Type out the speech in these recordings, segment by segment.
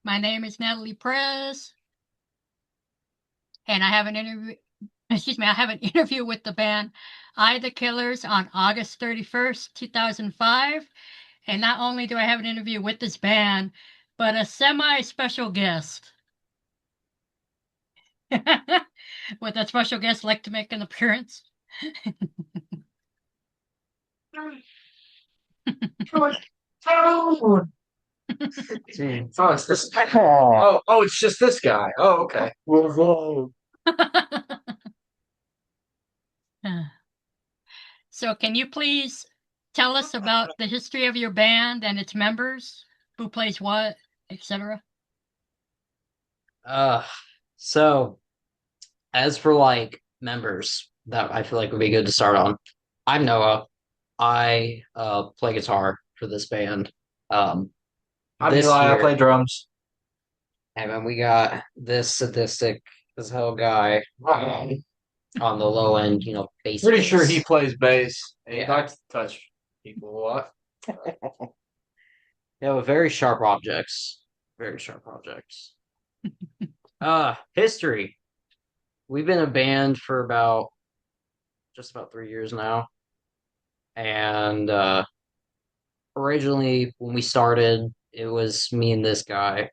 My name is Natalie Prez, and I have an interview. Excuse me, I have an interview with the band I the Killers on August 31st, 2005. And not only do I have an interview with this band, but a semi-special guest. Would that special guest like to make an appearance? Oh, gee. Oh, it's this. Oh, it's just this guy. Oh, okay. Whoa. So, can you please tell us about the history of your band and its members, who plays what, etc.? Uh, so as for like members that I feel like would be good to start on, I'm Noah. I play guitar for this band. Um, I'm this Eli. I year, play drums. and then we got this sadistic as hell guy on the low end, Pretty sure he bass. plays bass. He Yeah, likes to touch people a lot. very sharp objects, very sharp objects. History. We've been a band for about just about 3 years now. And originally, when we started, it was me and this guy.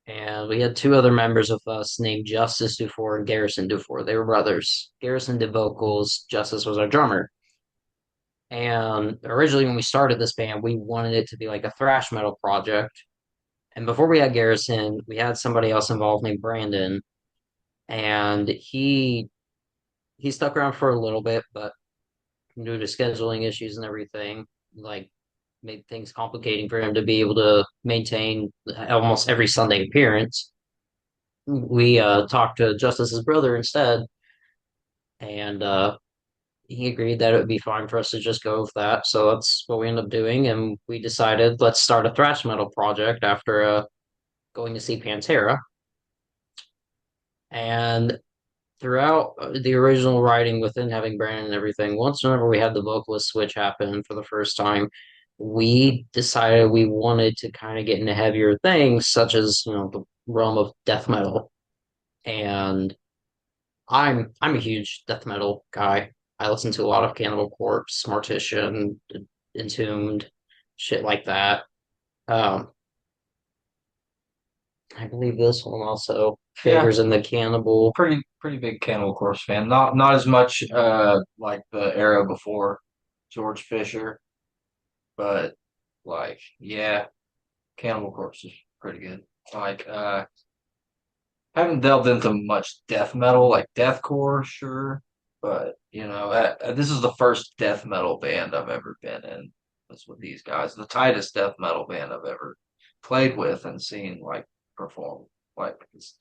And we had two other members with us named Justice Dufour and Garrison Dufour. They were brothers. Garrison did vocals, Justice was our drummer. And originally, when we started this band, we wanted it to be like a thrash metal project. And before we had Garrison, we had somebody else involved named Brandon. And he stuck around for a little bit, but due to scheduling issues and everything, like made things complicating for him to be able to maintain almost every Sunday appearance. We talked to Justice's brother instead, and he agreed that it would be fine for us to just go with that. So that's what we ended up doing, and we decided let's start a thrash metal project after going to see Pantera. And throughout the original writing within having Brandon and everything, once whenever we had the vocalist switch happen for the first time, we decided we wanted to kind of get into heavier things, such as, the realm of death metal. And I'm a huge death metal guy. I listen to a lot of Cannibal Corpse, Mortician, Entombed, shit like that. Um, I believe this one also Yeah, figures in the cannibal. pretty big Cannibal Corpse fan. Not as much like the era before George Fisher, but like yeah, Cannibal Corpse is pretty good. Like haven't delved into much death metal, like deathcore, sure, but this is the first death metal band I've ever been in. Was with these guys, the tightest death metal band I've ever played with and seen like perform. Like it's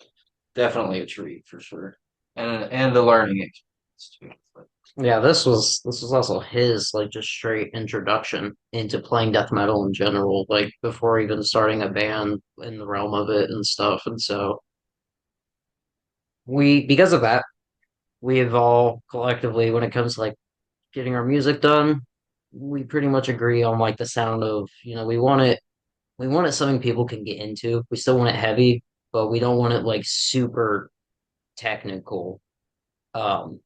definitely a treat for sure, and a learning experience too. But, Yeah, this was also his like just straight introduction into playing death metal in general, like before even starting a band in the realm of it and stuff. And so because of that, we have all collectively, when it comes to like getting our music done, we pretty much agree on like the sound of, we want it something people can get into. We still want it heavy, but we don't want it like super technical. Um,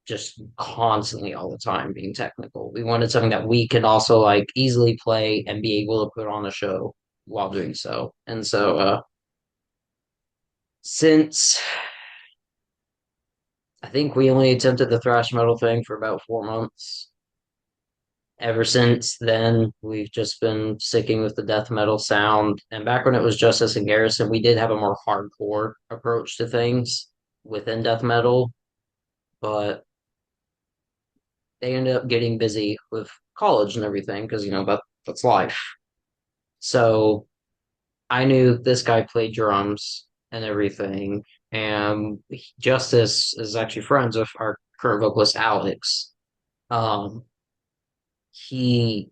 just constantly all the time being technical. We wanted something that we could also like easily play and be able to put on a show while doing so. And so since I think we only attempted the thrash metal thing for about 4 months. Ever since then, we've just been sticking with the death metal sound. And back when it was Justice and Garrison, we did have a more hardcore approach to things within death metal, but they ended up getting busy with college and everything because that's life. So I knew this guy played drums and everything, and Justice is actually friends with our current vocalist Alex. Um, he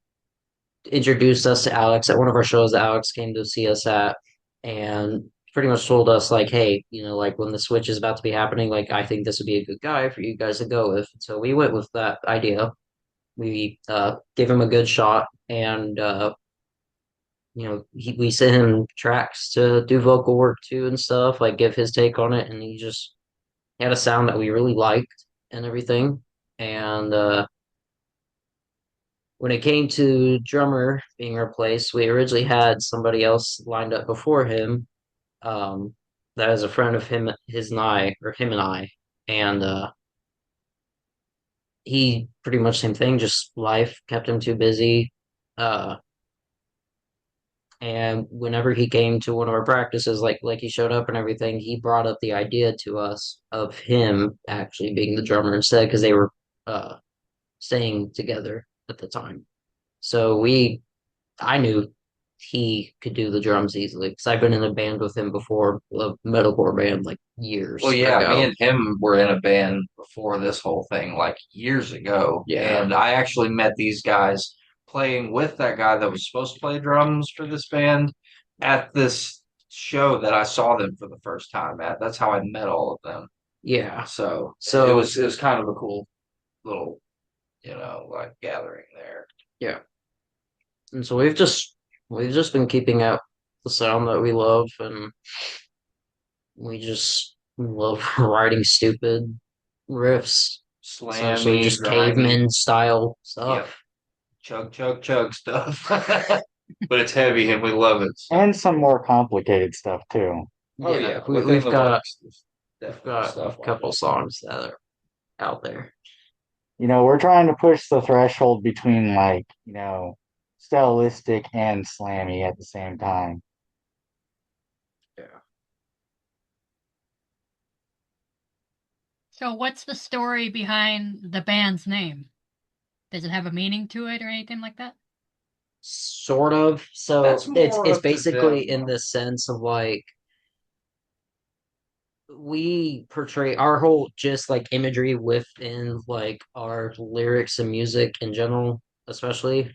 introduced us to Alex at one of our shows that Alex came to see us at, and pretty much told us like, hey, like when the switch is about to be happening, like I think this would be a good guy for you guys to go with. So we went with that idea. We gave him a good shot, and we sent him tracks to do vocal work too and stuff, like give his take on it, and he just had a sound that we really liked and everything. And when it came to drummer being replaced, we originally had somebody else lined up before him, um, that is a friend of him and I, and he pretty much same thing, just life kept him too busy. Uh, and whenever he came to one of our practices, like he showed up and everything, he brought up the idea to us of him actually being the drummer instead because they were uh staying together at the time. So I knew he could do the drums easily because I've been in a band with him before, a metalcore band like Well, years yeah, me ago. and him were in a band before this whole thing, like years ago. Yeah, And I actually met these guys playing with that guy that was supposed to play drums for this band at this show that I saw them for the first time at. That's how I met all of them. yeah. So So it was kind of a cool little, like gathering there. yeah, and so we've just been keeping out the sound that we love, and we love writing stupid riffs, essentially Slammy, just grimy. caveman style Yep. stuff. Chug, chug, chug stuff. But it's heavy and we love it. So. And some more complicated stuff too. Oh Yeah, yeah, we, within we've the got lyrics, there's we've definitely got a stuff like couple that. songs that are out there. We're trying to push the threshold between stylistic and slammy at the same time. Yeah. So what's the story behind the band's name? Does it have a meaning to it or anything like that? Sort of. That's So it's more it's up to them, basically in though. the sense of like we portray our whole just like imagery within like our lyrics and music in general, especially.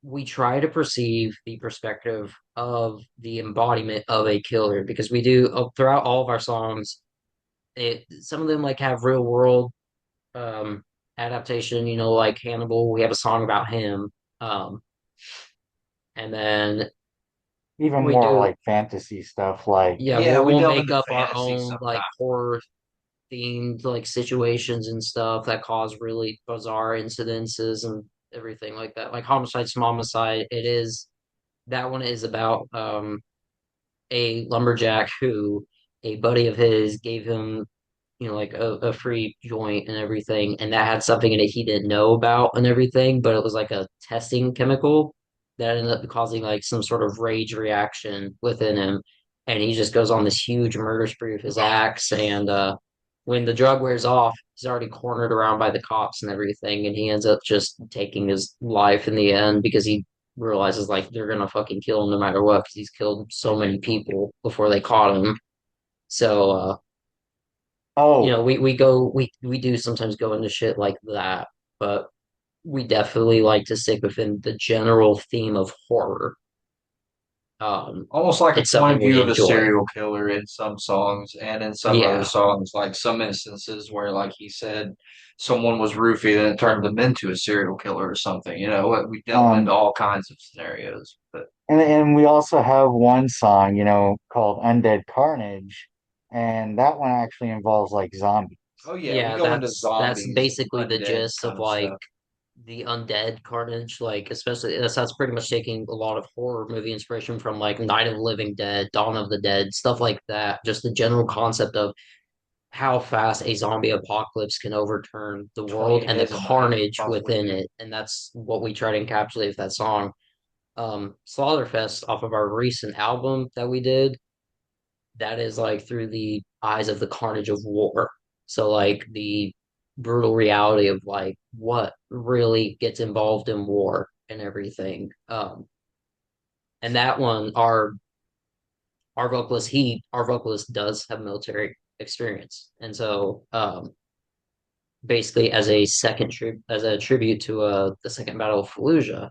We try to perceive the perspective of the embodiment of a killer because we do throughout all of our songs. Some of them like have real world um adaptation, like Hannibal. We have a song about him. Um, and then Even we more do like fantasy stuff like yeah, Yeah, we'll we we'll delve make into up our fantasy own like sometimes. horror themed like situations and stuff that cause really bizarre incidences and everything like that. Like Homicide Homicide, that one is about a lumberjack who a buddy of his gave him, like a free joint and everything, and that had something in it he didn't know about and everything, but it was like a testing chemical that ended up causing like some sort of rage reaction within him, and he just goes on this huge murder spree with his axe, and when the drug wears off, he's already cornered around by the cops and everything, and he ends up just taking his life in the end because he realizes like they're gonna fucking kill him no matter what because he's killed so many people before they caught him. So oh, we do sometimes go into shit like that, but we definitely like to stick within the general theme of horror. Almost like a It's point something of view we of a enjoy. serial killer in some songs, and in some other Yeah. songs, like some instances where, like he said, someone was roofied and it turned them into a serial killer or something. We delve into um, all kinds of scenarios. But and we also have one song, called Undead Carnage, and that one actually involves like zombies. oh yeah, we Yeah, go into that's zombies, basically the undead gist of kind of like stuff. the undead carnage, like especially that's pretty much taking a lot of horror movie inspiration from like Night of the Living Dead, Dawn of the Dead, stuff like that. Just the general concept of how fast a zombie apocalypse can overturn the world 28 and the days a night, carnage possibly within two. it. And that's what we try to encapsulate with that song. Slaughterfest off of our recent album that we did, that is like through the eyes of the carnage of war. So like the brutal reality of like what really gets involved in war and everything. And that one, our vocalist does have military experience, and so basically as a tribute to the Second Battle of Fallujah,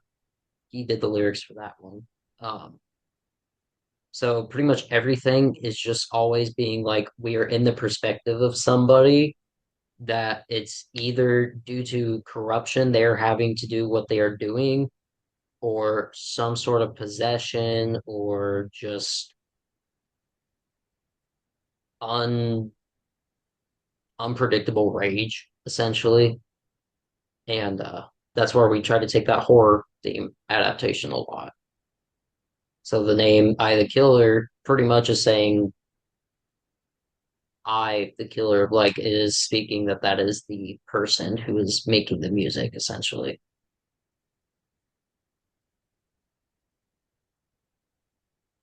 he did the lyrics for that one. Um, so pretty much everything is just always being like we are in the perspective of somebody that it's either due to corruption they're having to do what they are doing, or some sort of possession or just un unpredictable rage, essentially. And that's where we try to take that horror theme adaptation a lot. So the name I the Killer pretty much is saying I the killer, like it is speaking that that is the person who is making the music, essentially.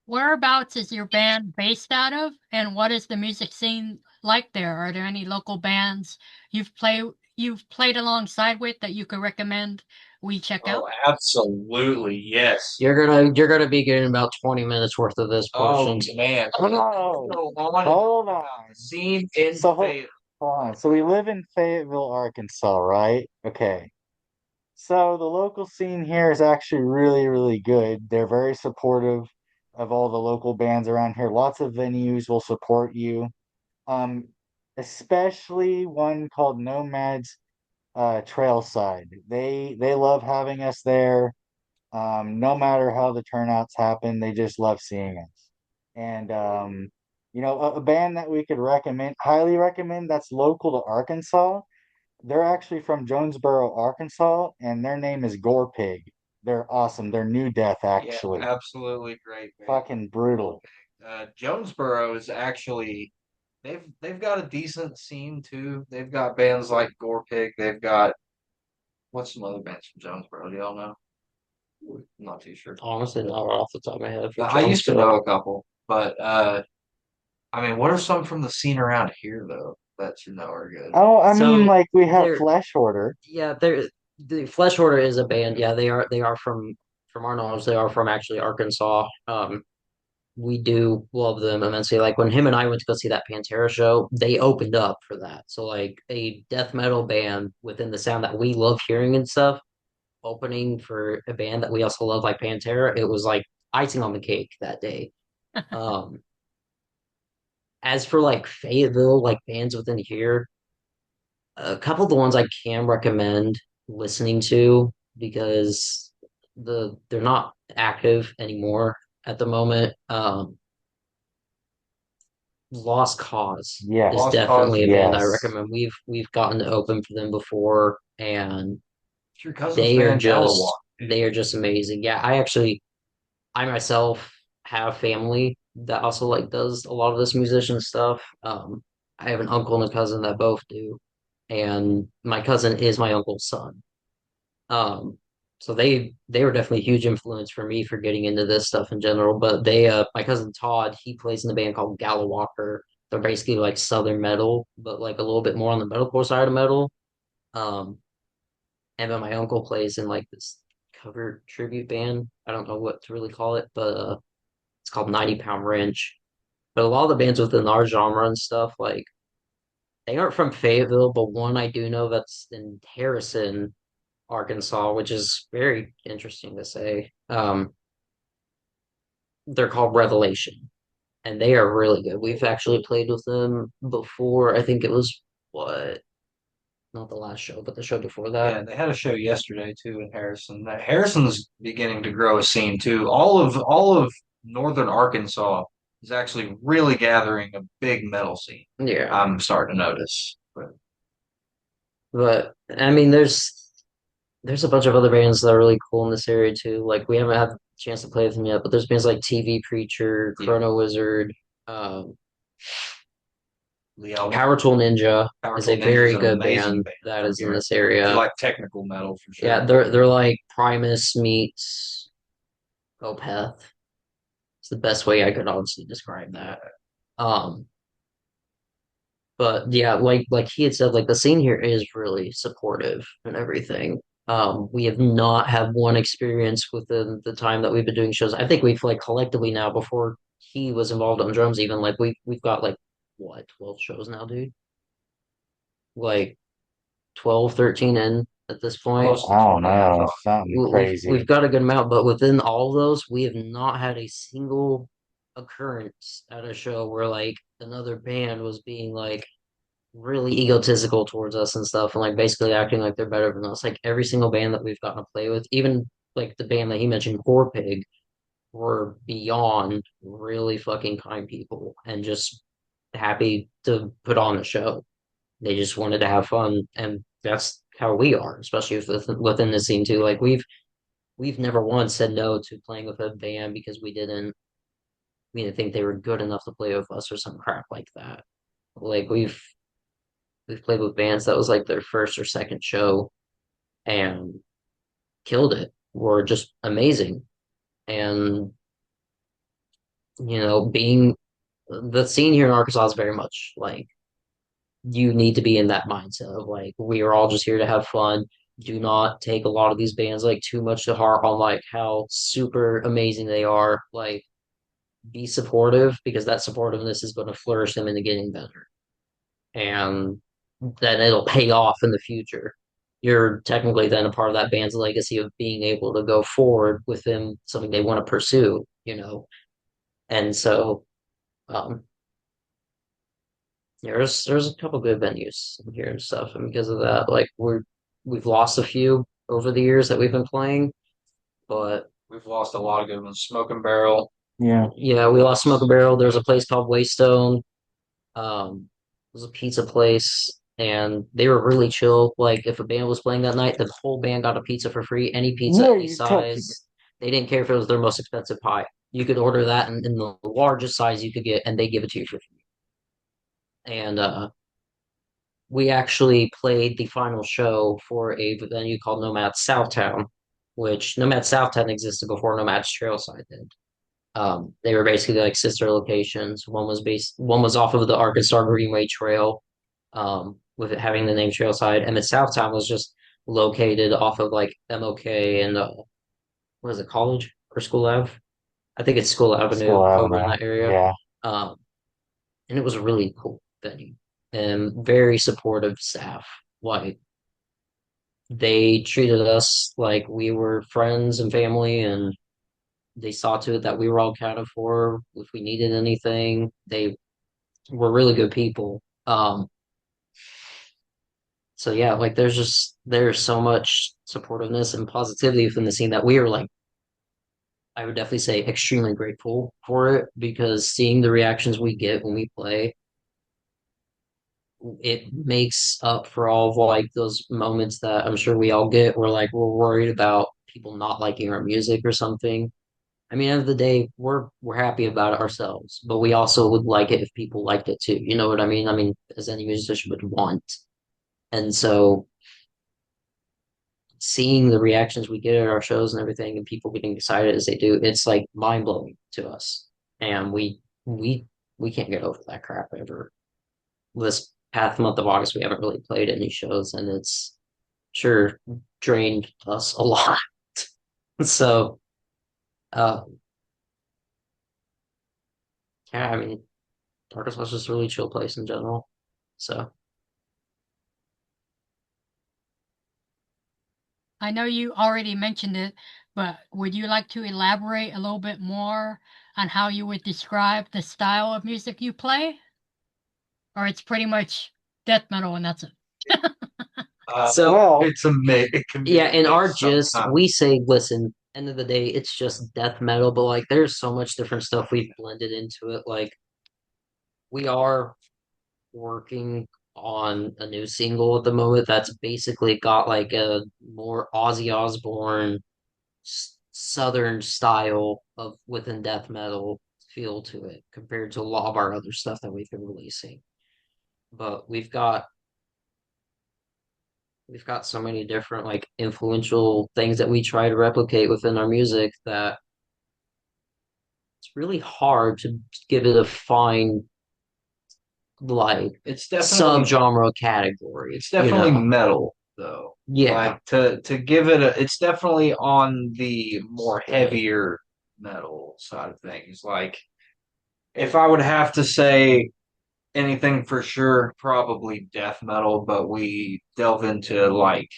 Whereabouts is your band based out of, and what is the music scene like there? Are there any local bands you've played alongside with that you could recommend we check Oh, out? absolutely, yes. You're gonna be getting about 20 minutes worth of this Oh portion. man. Oh, So on hold on. scene in So Fayetteville. hold on. So we live in Fayetteville, Arkansas, right? Okay. So the local scene here is actually really, really good. They're very supportive of all the local bands around here. Lots of venues will support you. Um, Especially one called Nomads Trailside. They love having us there. No matter how the turnouts happen, they just love seeing us. And a band that we could recommend, highly recommend, that's local to Arkansas. They're actually from Jonesboro, Arkansas, and their name is Gore Pig. They're awesome. They're New Death, Yeah, actually. absolutely great band. Fucking brutal. Jonesboro is actually they've got a decent scene too. They've got bands like Gore Pig. They've got what's some other bands from Jonesboro? Do y'all know? I'm not too sure. Honestly, not right off the top of my head for I used to Jonesboro. know a couple, but I mean, what are some from the scene around here though that you know are good? Oh, I mean, So like we have they're Flesh Order. yeah, they're the Flesh Order is a band. Yeah, they are from our knowledge, they are from actually Arkansas. We do love them immensely. Like when him and I went to go see that Pantera show, they opened up for that. So like a death metal band within the sound that we love hearing and stuff, opening for a band that we also love like Pantera, it was like icing on the cake that day. Um, as for like Fayetteville, like bands within here, a couple of the ones I can recommend listening to because they're not active anymore at the moment. Lost Cause is Yes, Lost Cause. definitely a band I yes. recommend. We've gotten to open for them before, and It's your cousin's they are band, Galloway. just they are just amazing. Yeah, I myself have family that also like does a lot of this musician stuff. I have an uncle and a cousin that both do, and my cousin is my uncle's son. Um, so they were definitely a huge influence for me for getting into this stuff in general. But my cousin Todd, he plays in the band called Gallowalker. They're basically like southern metal, but like a little bit more on the metalcore side of metal. Um, and then my uncle plays in like this cover tribute band. I don't know what to really call it, but it's called 90 Pound Wrench. But a lot of the bands within our genre and stuff, like they aren't from Fayetteville, but one I do know that's in Harrison, Arkansas, which is very interesting to say. They're called Revelation, and they are really good. We've actually played with them before. I think it was what, not the last show, but the show before that. Yeah, they had a show yesterday too in Harrison. Harrison's beginning to grow a scene too. All of northern Arkansas is actually really gathering a big metal scene. Yeah, I'm starting to notice. But but I mean, there's a bunch of other bands that are really cool in this area too. Like we haven't had a chance to play with them yet, but there's bands like TV Preacher, yeah, Chrono Wizard, Leo Power Tool Ninja Power is Tool a Ninja is very an good amazing band band that from is in here. this If you area. like technical metal for Yeah, sure. they're like Primus meets Opeth. It's the best way I could honestly describe that. Um, but yeah, like he had said, like the scene here is really supportive and everything. We have not had one experience within the time that we've been doing shows. I think we've like collectively now, before he was involved on drums, even like we've got like what, 12 shows now, dude? Like 12, 13 in at this point. Close to I don't 20, I know, thought. something We've crazy. got a good amount, but within all of those, we have not had a single occurrence at a show where like another band was being like really egotistical towards us and stuff, and like basically acting like they're better than us. Like every single band that we've gotten to play with, even like the band that he mentioned, Poor Pig, were beyond really fucking kind people and just happy to put on a show. They just wanted to have fun, and that's how we are, especially within the scene too. Like we've never once said no to playing with a band because we didn't think they were good enough to play with us or some crap like that. Like we've played with bands that was like their first or second show and killed it, were just amazing. And being the scene here in Arkansas is very much like you need to be in that mindset of like we are all just here to have fun. Do not take a lot of these bands like too much to heart on like how super amazing they are. Like be supportive because that supportiveness is going to flourish them into getting better. And then it'll pay off in the future. You're technically then a part of that band's legacy of being able to go forward with them, something they want to pursue. And so um yeah, there's a couple good venues here and stuff, and because of that, like we've lost a few over the years that we've been playing, but We've lost a lot of good ones. Smoking Barrel. Yeah. yeah, we lost Smoke and Barrel. There's a place called Waystone. It was a pizza place, and they were really chill. Like if a band was playing that night, the whole band got a pizza for free, any pizza, No, any you're talking. size. They didn't care if it was their most expensive pie. You could order that in the largest size you could get, and they give it to you for free. And we actually played the final show for a venue called Nomad's Southtown, which Nomad's Southtown existed before Nomad's Trailside did. They were basically like sister locations. One was off of the Arkansas Greenway Trail, with it having the name Trailside, and the Southtown was just located off of like MOK and what is it, College or School Ave? I think it's School School Avenue over in Avenue. that area. Yeah. Um, and it was a really cool venue and very supportive staff. Like they treated us like we were friends and family, and they saw to it that we were all accounted for if we needed anything. They were really good people. So yeah, like there's so much supportiveness and positivity within the scene that we are like, I would definitely say extremely grateful for it because seeing the reactions we get when we play, it makes up for all of like those moments that I'm sure we all get where like we're worried about people not liking our music or something. I mean, end of the day, we're happy about it ourselves, but we also would like it if people liked it too. You know what I mean? I mean, as any musician would want. And so seeing the reactions we get at our shows and everything and people getting excited as they do, it's like mind blowing to us. And we can't get over that crap ever. This past month of August we haven't really played any shows and it's sure drained us a lot. So uh yeah, I mean Arkansas is just a really chill place in general. So I know you already mentioned it, but would you like to elaborate a little bit more on how you would describe the style of music you play? Or it's pretty much death metal and that's it. so Well, It's a mix. It can be yeah, a in our mix gist, sometimes. we say, listen, end of the day, it's just death metal, but like there's so much different stuff we've blended into it. Like we are working on a new single at the moment that's basically got like a more Ozzy Osbourne southern style of within death metal feel to it compared to a lot of our other stuff that we've been releasing. But we've got so many different like influential things that we try to replicate within our music that it's really hard to give it a fine like It's definitely subgenre category, it's definitely metal though. Yeah. Like to give it a it's definitely on the more heavier metal side of things. Like if I would have to say anything for sure, probably death metal, but we delve into like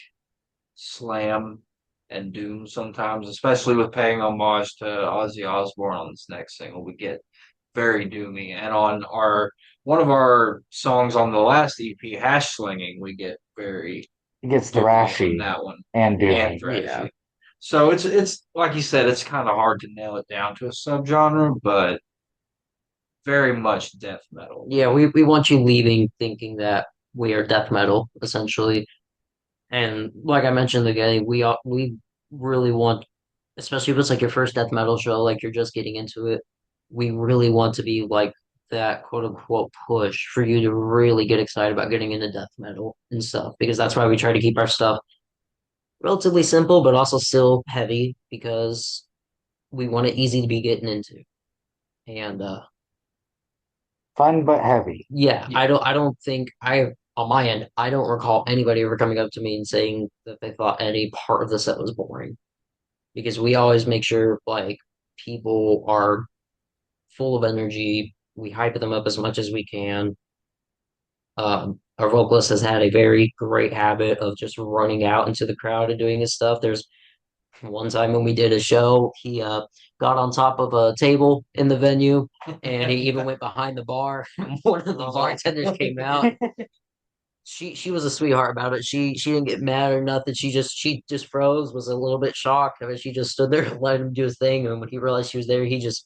slam and doom sometimes, especially with paying homage to Ozzy Osbourne on this next single. We get very doomy, and on our one of our songs on the last EP, Hash Slinging, we get very it gets doomy on thrashy that one and and doomy. Yeah. thrashy. So it's like you said, it's kind of hard to nail it down to a subgenre, but very much death metal. Yeah, we want you leaving thinking that we are death metal, essentially. And like I mentioned again, we really want, especially if it's like your first death metal show, like you're just getting into it, we really want to be like that quote unquote push for you to really get excited about getting into death metal and stuff, because that's why we try to keep our stuff relatively simple, but also still heavy because we want it easy to be getting into. And Fun but heavy. yeah, Yeah. I don't think on my end, I don't recall anybody ever coming up to me and saying that they thought any part of the set was boring. Because we always make sure like people are full of energy. We hype them up as much as we can. Our vocalist has had a very great habit of just running out into the crowd and doing his stuff. There's one time when we did a show, he got on top of a table in the venue, and he even went behind the bar. One of the bartenders came out. She was a sweetheart about it. She didn't get mad or nothing. She just froze, was a little bit shocked. I mean, she just stood there and let him do his thing. And when he realized she was there, he just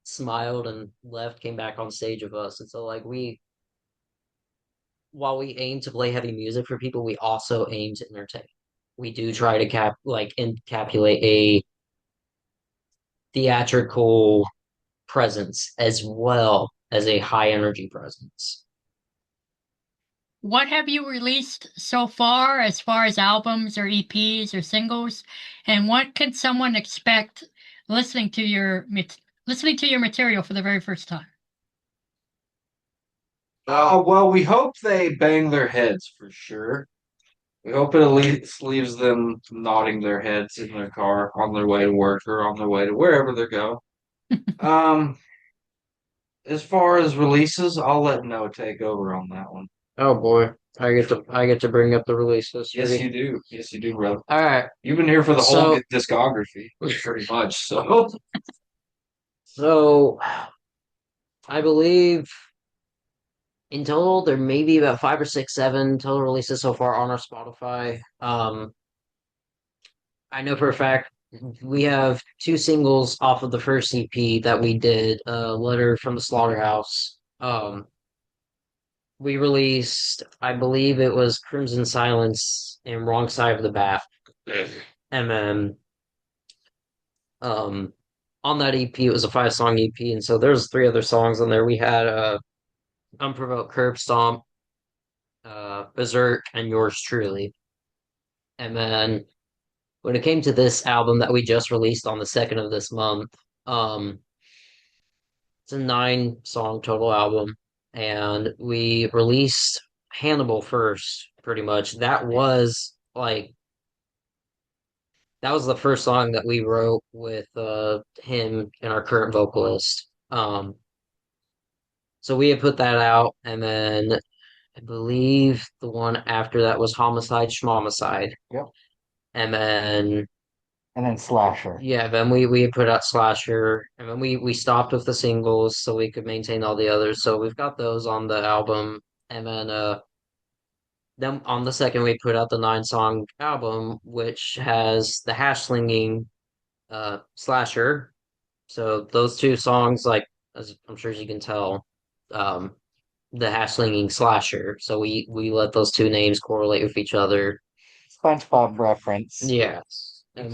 smiled and left, came back on stage with us. And so like while we aim to play heavy music for people, we also aim to entertain. We do try to encapsulate a theatrical presence as well as a high energy presence. What have you released so far as albums or EPs or singles? And what can someone expect listening to listening to your material for the very first time? Well, we hope they bang their heads for sure. We hope it at least leaves them nodding their heads in their car on their way to work or on their way to wherever they go. Um, as far as releases, I'll let Noah take over on that one. Oh boy, I get to bring up the release Yes, history. you do. Yes, you do, brother. All right, You've been here for the whole so discography, pretty much. So, so I believe in total there may be about five or six, seven total releases so far on our Spotify. I know for a fact we have two singles off of the first EP that we did, Letter from the Slaughterhouse. We released, I believe it was Crimson Silence and Wrong Side of the Bat. And then um on that EP it was a 5 song EP, and so there's three other songs on there. We had Unprovoked Curb Stomp, Berserk, and Yours Truly. And then when it came to this album that we just released on the second of this month, um it's a 9 song total album, and we released Hannibal first, pretty much. That was the first song that we wrote with him and our current vocalist. So we had put that out, and then I believe the one after that was Homicide Schmomicide. Yep. And then And then Slasher. yeah, then we had put out Slasher, and then we stopped with the singles so we could maintain all the others. So we've got those on the album, and then on the second we put out the 9 song album, which has the hash slinging Slasher. So those two songs, like as I'm sure as you can tell, um, the hash slinging Slasher. So we let those two names correlate with each other. SpongeBob reference. Yes. And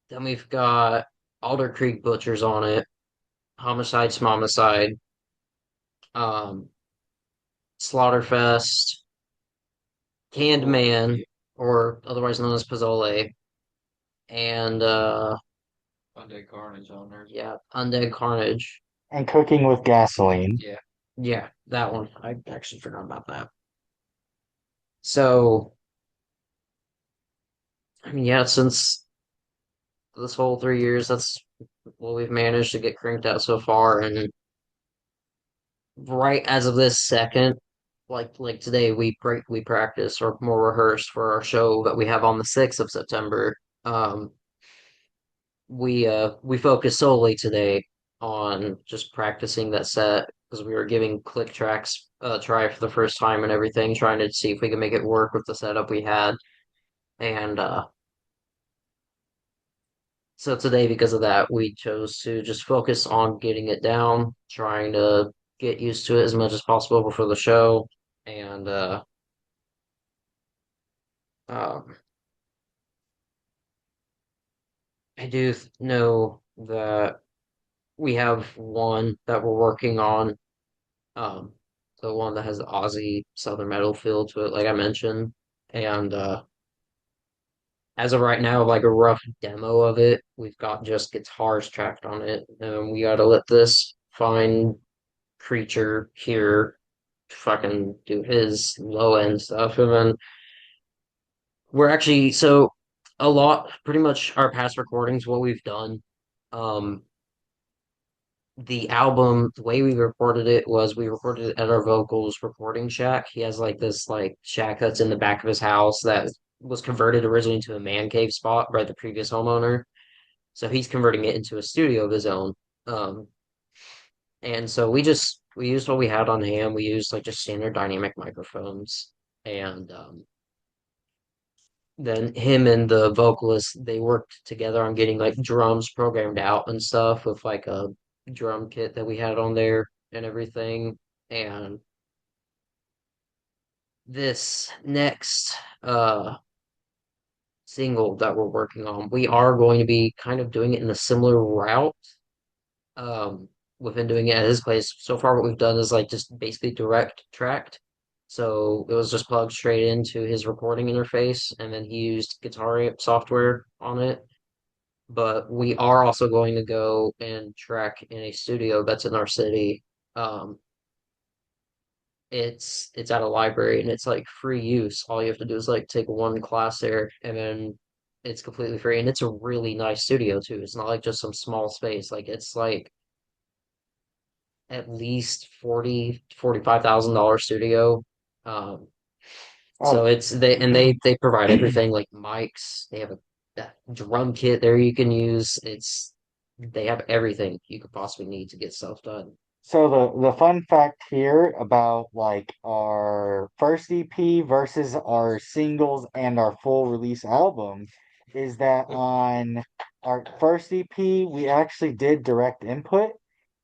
then we've got Alder Creek Butchers on it, Homicide Smomicide, um, Slaughterfest, Canned Man, or otherwise known as Pozzole, and Undead Carnage on there. yeah, Undead Carnage. And Cooking with Gasoline. Yeah. Yeah, that one. I actually forgot about that. So, I mean, yeah, since this whole 3 years, that's what we've managed to get cranked out so far. And right as of this second, like today, we practice or more rehearsed for our show that we have on the 6th of September. We focus solely today on just practicing that set, because we were giving click tracks a try for the first time and everything, trying to see if we could make it work with the setup we had. And so today, because of that, we chose to just focus on getting it down, trying to get used to it as much as possible before the show. And um, I do know that we have one that we're working on, um, the one that has the Aussie Southern metal feel to it, like I mentioned. And as of right now, like a rough demo of it, we've got just guitars tracked on it, and we gotta let this fine creature here fucking do his low end stuff, and then we're actually so a lot, pretty much our past recordings, what we've done. Um, the album, the way we recorded it was we recorded it at our vocals recording shack. He has like this like shack that's in the back of his house that was converted originally into a man cave spot by the previous homeowner. So he's converting it into a studio of his own. Um, and so we used what we had on hand. We used like just standard dynamic microphones, and then him and the vocalist they worked together on getting like drums programmed out and stuff with like a drum kit that we had on there and everything. And this next single that we're working on, we are going to be kind of doing it in a similar route. Um, within doing it at his place. So far, what we've done is like just basically direct tracked. So it was just plugged straight into his recording interface, and then he used Guitar Amp software on it. But we are also going to go and track in a studio that's in our city. Um, it's at a library and it's like free use. All you have to do is like take one class there, and then it's completely free. And it's a really nice studio too. It's not like just some small space. Like it's like at least 45,000 dollar studio. Um, so Oh, it's they provide everything like mics. They have a drum kit there you can use. They have everything you could possibly need to get stuff done. so the fun fact here about like our first EP versus our singles and our full release album is that on our first EP we actually did direct input,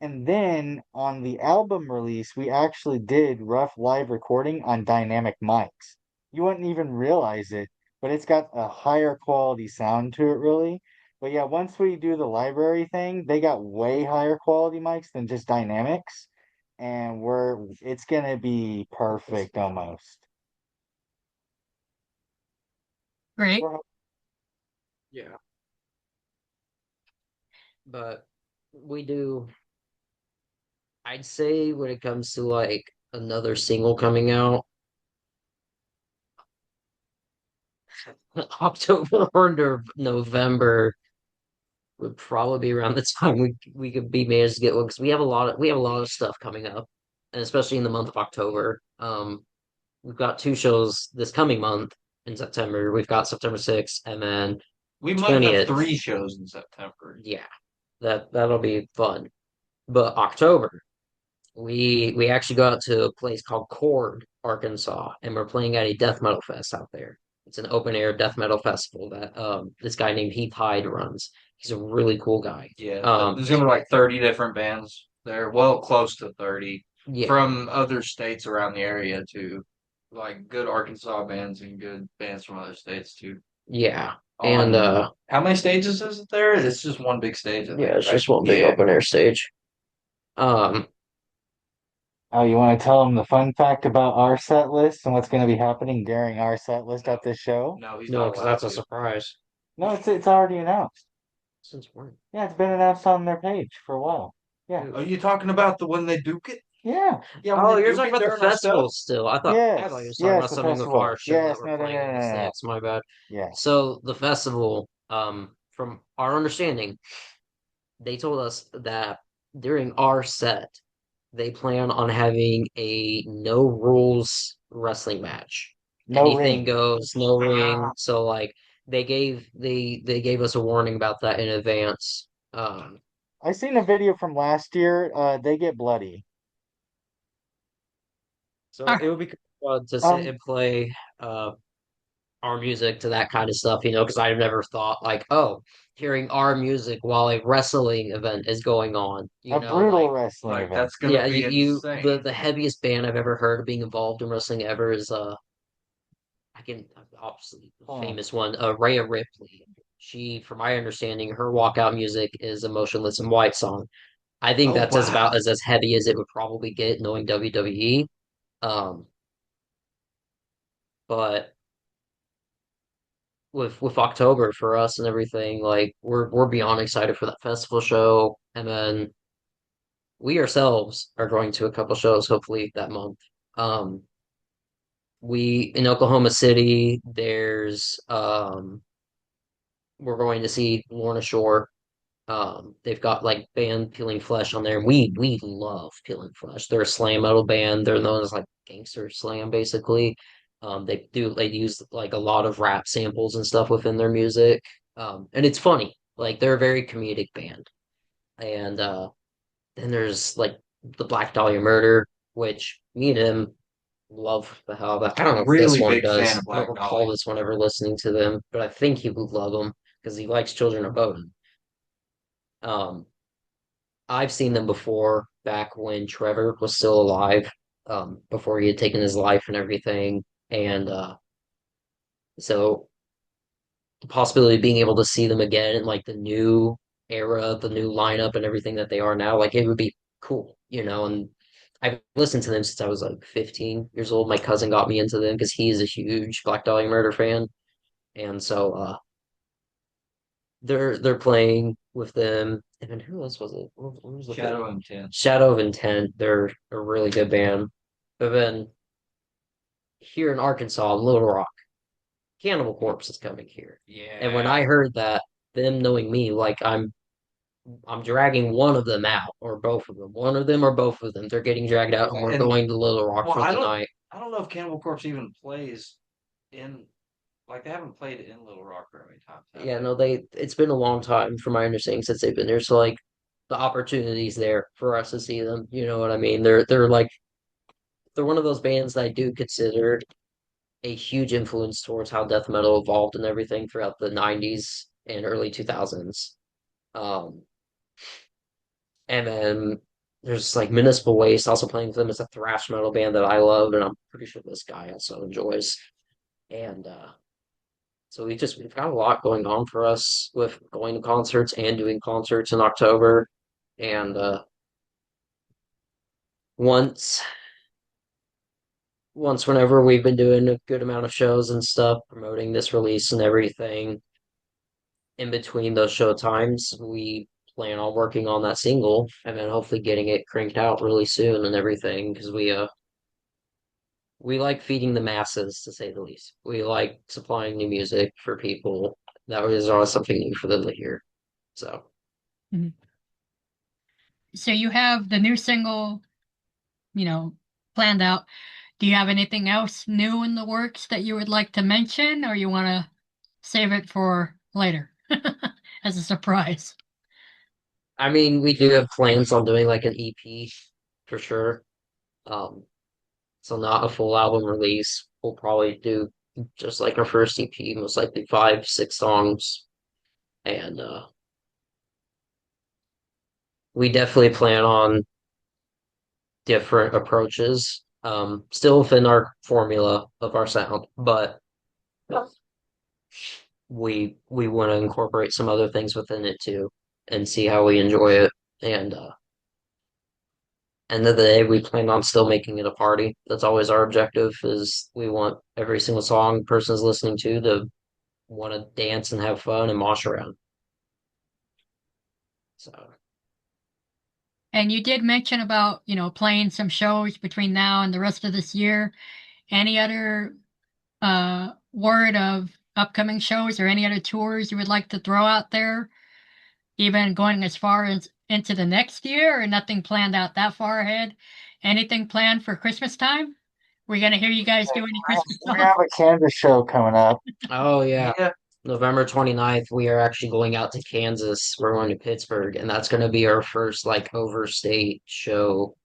and then on the album release we actually did rough live recording on dynamic mics. You wouldn't even realize it, but it's got a higher quality sound to it really. But yeah, once we do the library thing, they got way higher quality mics than just dynamics, and it's gonna be perfect almost. Great. We're Yeah, but we do. I'd say when it comes to like another single coming out, October or November would probably be around the time we could be managed to get one because we have a lot of stuff coming up, and especially in the month of October. We've got two shows this coming month in September. We've got September 6th and then We might have 20th. three shows in September. Yeah, that'll be fun. But October, we actually go out to a place called Cord, Arkansas, and we're playing at a death metal fest out there. It's an open air death metal festival that this guy named Heath Hyde runs. He's a really cool guy. Yeah, Um, there's gonna be like 30 different bands there. Well, close to 30 yeah, from other states around the area too. Like good Arkansas bands and good bands from other states too. yeah, and On how many stages is it there? It's just one big stage, I yeah, think, it's right? just one big Yeah. open air stage. Um, Oh, you want to tell them the fun fact about our set list and what's going to be happening during our set list No, at this show? no, he's no, not because allowed that's a to. surprise. No, it's already announced. Since when? Yeah, it's been announced on their page for a while. Yeah, Who? Are you talking about the when they duke it? yeah, Yeah, when Oh, they you're duke talking it about the during our stuff. festival still. I thought you yes, was talking yes, about the something with our festival. show that Yes, we're no, no, playing no, in no, the no, no. States. My bad. Yes. So the festival, from our understanding, they told us that during our set, they plan on having a no rules wrestling match. No Anything ring. goes, no ring. So like they gave us a warning about that in advance. I seen a video from last year. They get bloody. So All it would be fun to sit Um, and play our music to that kind of stuff, because I've never thought like, oh, hearing our music while a wrestling event is going on, a brutal like wrestling Like event. that's gonna yeah, be the insane. heaviest band I've ever heard being involved in wrestling ever is I can obviously the Huh. famous one, Rhea Ripley. She, from my understanding, her walkout music is a Motionless in White song. I think Oh that's as about wow. as heavy as it would probably get knowing WWE. Um, but with October for us and everything, like we're beyond excited for that festival show, and then we ourselves are going to a couple shows hopefully that month. Um, we in Oklahoma City, there's we're going to see Lorna Shore. They've got like band Peeling Flesh on there, and we love Peeling Flesh. They're a slam metal band. They're known as like gangster slam, basically. They use like a lot of rap samples and stuff within their music. And it's funny. Like they're a very comedic band. And then there's like the Black Dahlia Murder, which me and him love the hell that. I don't know if this Really one big fan does. of I don't Black recall Dahlia. this one ever listening to them, but I think he would love them because he likes Children of Bodom. Um, I've seen them before back when Trevor was still alive, before he had taken his life and everything. And so the possibility of being able to see them again in like the new era, the new lineup and everything that they are now, like it would be cool. And I've listened to them since I was like 15 years old. My cousin got me into them because he is a huge Black Dahlia Murder fan. And so they're playing with them. And then who else was it? What was the band? Shadow Intent. Shadow of Intent. They're a really good band. But then here in Arkansas, Little Rock, Cannibal Corpse is coming here. And when Yeah. I heard that, them knowing me, like I'm dragging one of them out, or both of them. One of them or both of them. They're getting dragged out, and we're And going to Little Rock well, for the night. I don't know if Cannibal Corpse even plays in like they haven't played in Little Rock very many times, have Yeah, they? no, it's been a long time from my understanding since they've been there. So like the opportunity's there for us to see them. You know what I mean? They're one of those bands that I do consider a huge influence towards how death metal evolved and everything throughout the 90s and early 2000s. Um, and then there's like Municipal Waste also playing with them as a thrash metal band that I love, and I'm pretty sure this guy also enjoys. And so we've got a lot going on for us with going to concerts and doing concerts in October. And once whenever we've been doing a good amount of shows and stuff, promoting this release and everything, in between those show times, we plan on working on that single and then hopefully getting it cranked out really soon and everything because we like feeding the masses to say the least. We like supplying new music for people. That is always something new for them to hear. So Mhm. So you have the new single, you know, planned out. Do you have anything else new in the works that you would like to mention, or you want to save it for later as a surprise? I mean, we do have plans on doing like an EP for sure. Um, so not a full album release. We'll probably do just like our first EP, most likely 5, 6 songs. And we definitely plan on different approaches, still within our formula of our sound, but we want to incorporate some other things within it too and see how we enjoy it. And end of the day, we plan on still making it a party. That's always our objective. Is we want every single song person's listening to want to dance and have fun and mosh around. So And you did mention about, playing some shows between now and the rest of this year. Any other word of upcoming shows or any other tours you would like to throw out there, even going as far as into the next year, or nothing planned out that far ahead? Anything planned for Christmas time? We're gonna hear you guys do any Christmas We songs? have a Kansas show coming up. oh yeah. Yeah. November 29th, we are actually going out to Kansas. We're going to Pittsburgh, and that's going to be our first like overstate show.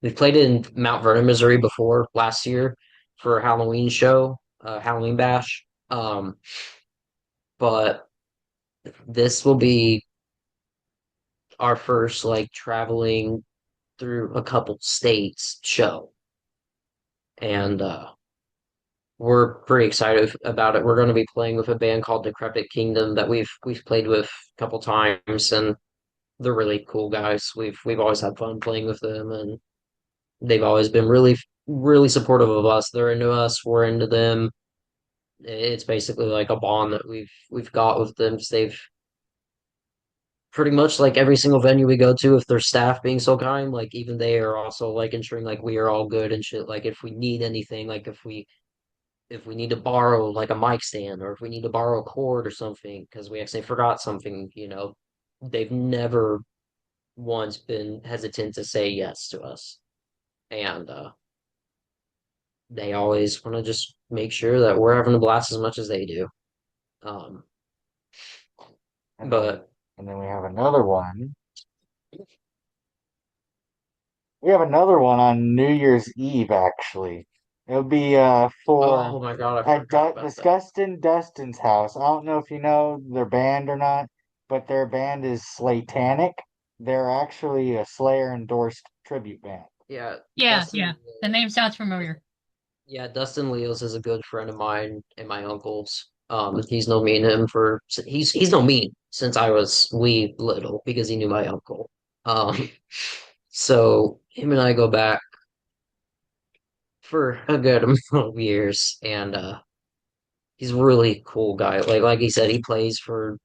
We've played in Mount Vernon, Missouri before last year for a Halloween show, Halloween bash. But this will be our first like traveling through a couple states show, and we're pretty excited about it. We're going to be playing with a band called Decrepit Kingdom that we've played with a couple times, and they're really cool guys. We've always had fun playing with them, and they've always been really supportive of us. They're into us, we're into them. It's basically like a bond that we've got with them. 'Cause they've pretty much like every single venue we go to, if their staff being so kind, like even they are also like ensuring like we are all good and shit. Like if we need anything, like if we need to borrow like a mic stand or if we need to borrow a cord or something because we actually forgot something, they've never once been hesitant to say yes to us. And they always want to just make sure that we're having a blast as much as they do. Um, And then but and then we have another one. We have another one on New Year's Eve, actually. It'll be for oh my God, I at forgot about that. Disgustin Dustin's house. I don't know if you know their band or not, but their band is Slatanic. They're actually a Slayer endorsed tribute band. Yeah, Yeah, Dustin. yeah. The name sounds familiar. Yeah, Dustin Leos is a good friend of mine and my uncle's. He's known me and him for he's known me since I was wee little because he knew my uncle. Um, so him and I go back for a good amount of years, and he's a really cool guy. Like he said, he plays for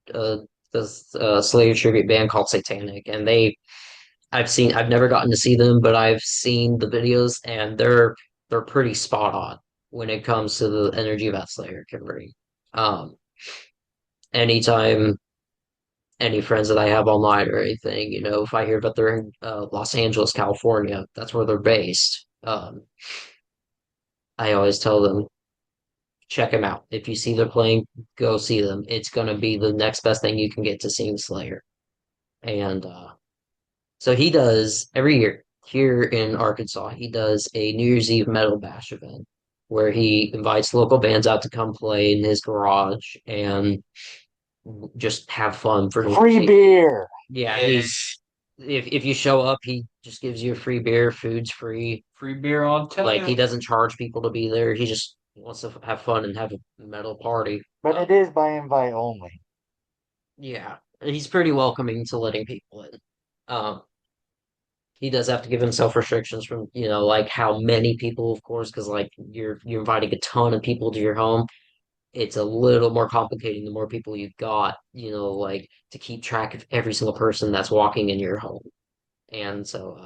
this Slayer tribute band called Satanic, and I've never gotten to see them, but I've seen the videos, and they're pretty spot on when it comes to the energy that Slayer can bring. Um, anytime any friends that I have online or anything, if I hear that they're in Los Angeles, California, that's where they're based. I always tell them check them out. If you see they're playing, go see them. It's gonna be the next best thing you can get to seeing Slayer. And so he does every year here in Arkansas, he does a New Year's Eve metal bash event where he invites local bands out to come play in his garage and just have fun for New Year's Free Eve. beer. Yeah, he's if you show up, he just gives you a free beer, food's free. Free beer on Like he tap. doesn't charge people to be there. He just wants to have fun and have a metal party. But it is by invite only. Yeah, he's pretty welcoming to letting people in. Um, he does have to give himself restrictions from, like how many people, of course, because like you're inviting a ton of people to your home. It's a little more complicating the more people you've got, like to keep track of every single person that's walking in your home. And so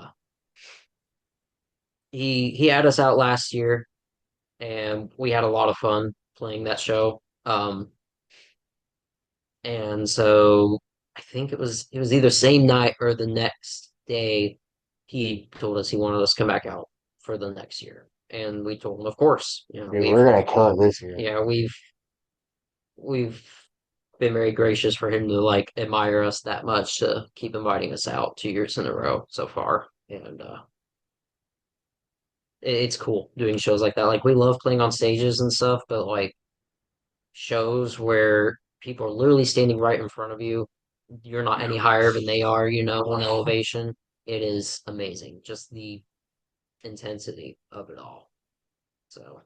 he had us out last year, and we had a lot of fun playing that show. And so I think it was either same night or the next day he told us he wanted us to come back out for the next year. And we told him, of course, Dude, we're gonna kill it this year. yeah, we've been very gracious for him to like admire us that much to keep inviting us out 2 years in a row so far. And it's cool doing shows like that. Like we love playing on stages and stuff, but like shows where people are literally standing right in front of you. You're not any higher than they are, on elevation. It is amazing. Just the intensity of it all. So,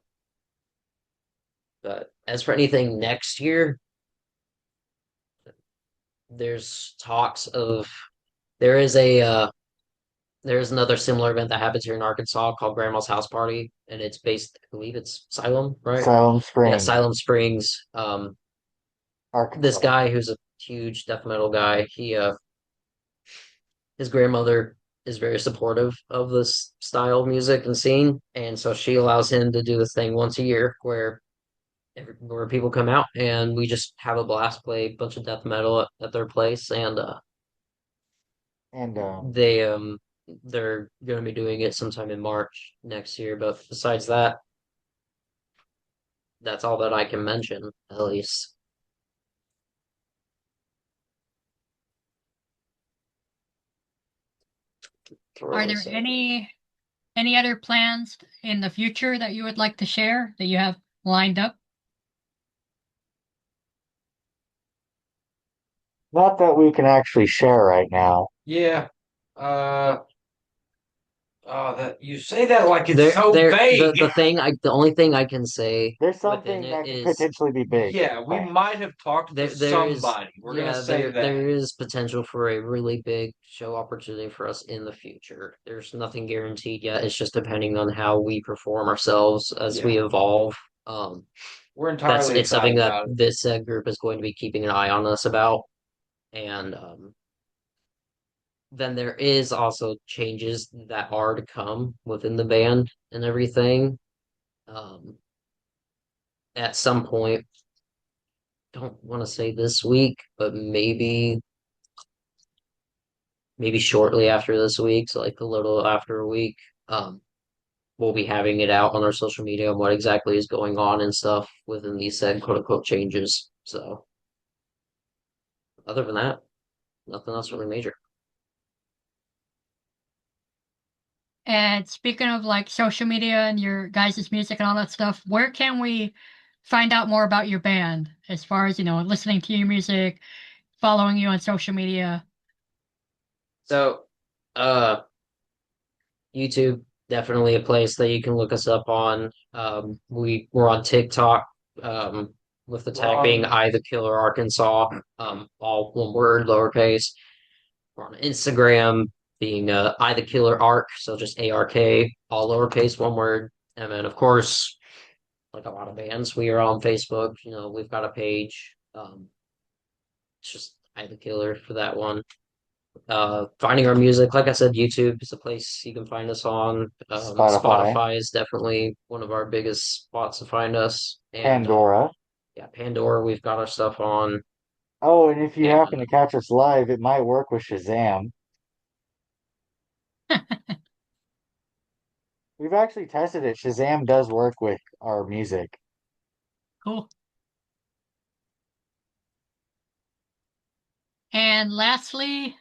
but as for anything next year, there's talks of there is a there's another similar event that happens here in Arkansas called Grandma's House Party, and it's based, I believe it's Salem, right? Salem Yeah, Springs, Salem Springs. This Arkansas. guy who's a huge death metal guy, his grandmother is very supportive of this style of music and scene, and so she allows him to do this thing once a year where people come out and we just have a blast, play a bunch of death metal at their place, and And they're going to be doing it sometime in March next year. But besides that, that's all that I can mention, at least. Are there any Any other plans in the future that you would like to share that you have lined up? Not that we can actually share right now. Yeah. Uh, oh, that you say that like it's There, so there, vague. the only thing I can say There's within something it that could is potentially be big. Yeah, we Right. might have talked to there is, somebody. We're gonna yeah, say that. there is potential for a really big show opportunity for us in the future. There's nothing guaranteed yet. It's just depending on how we perform ourselves as we Yeah, evolve. Um, we're that's entirely it's something excited that about it. this group is going to be keeping an eye on us about, and then there is also changes that are to come within the band and everything. Um, at some point, don't want to say this week, but maybe shortly after this week, so like a little after a week, um, we'll be having it out on our social media on what exactly is going on and stuff within these said quote unquote changes. So other than that, nothing else really major. And speaking of like social media and your guys' music and all that stuff, where can we find out more about your band as far as, listening to your music, following you on social media? So uh YouTube, definitely a place that you can look us up on. We're on TikTok, with the We're tag being on. I the Killer Arkansas, all one word, lowercase. We're on Instagram being I the Killer Ark, so just ARK, all lowercase, one word. And then of course, like a lot of bands, we are on Facebook. We've got a page. It's just I the Killer for that one. Finding our music, like I said, YouTube is a place you can find us on. Spotify, Spotify is definitely one of our biggest spots to find us, and Pandora. yeah, Pandora, we've got our stuff on, Oh, and if you happen and to catch us live, it might work with Shazam. We've actually tested it. Shazam does work with our music. Cool. And lastly,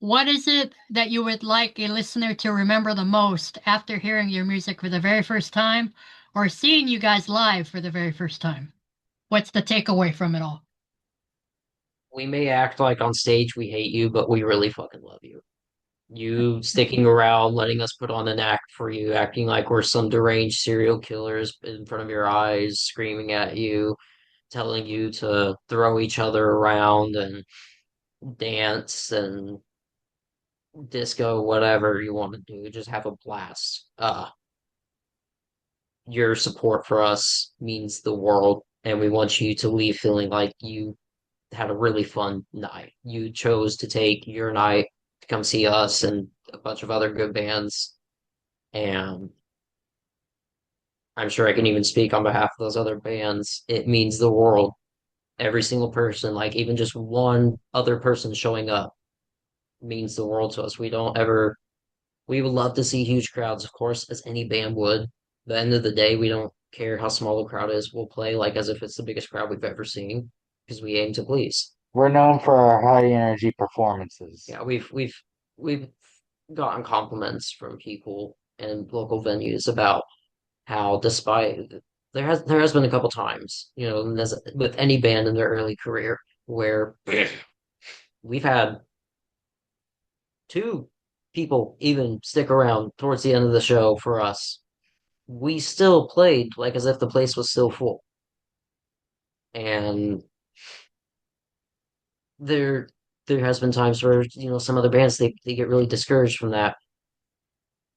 what is it that you would like a listener to remember the most after hearing your music for the very first time or seeing you guys live for the very first time? What's the takeaway from it all? we may act like on stage we hate you, but we really fucking love you. You sticking around, letting us put on an act for you, acting like we're some deranged serial killers in front of your eyes, screaming at you, telling you to throw each other around and dance and disco, whatever you want to do, just have a blast. Your support for us means the world, and we want you to leave feeling like you had a really fun night. You chose to take your night to come see us and a bunch of other good bands, and I'm sure I can even speak on behalf of those other bands. It means the world. Every single person, like even just one other person showing up, means the world to us. We would love to see huge crowds, of course, as any band would. At the end of the day, we don't care how small the crowd is. We'll play like as if it's the biggest crowd we've ever seen because we aim to please. We're known for our high energy performances. Yeah, we've gotten compliments from people and local venues about how despite there has been a couple times, with any band in their early career where we've had two people even stick around towards the end of the show for us. We still played like as if the place was still full. And there there has been times where, some other bands they get really discouraged from that.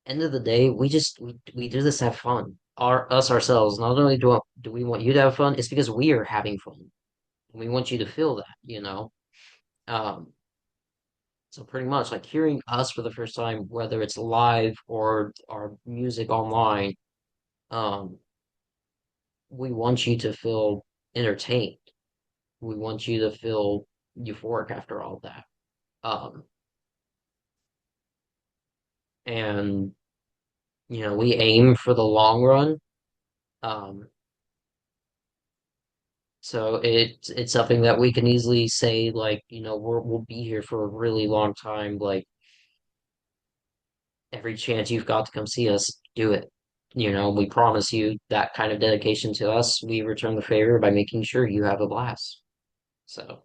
End of the day, we do this to have fun. Us ourselves. Not only do we want you to have fun, it's because we are having fun. And we want you to feel that. Um, so pretty much like hearing us for the first time, whether it's live or our music online, um, we want you to feel entertained. We want you to feel euphoric after all that. Um, and we aim for the long run. Um, so it's something that we can easily say like, we'll be here for a really long time. Like, every chance you've got to come see us, do it. We promise you that kind of dedication to us. We return the favor by making sure you have a blast. So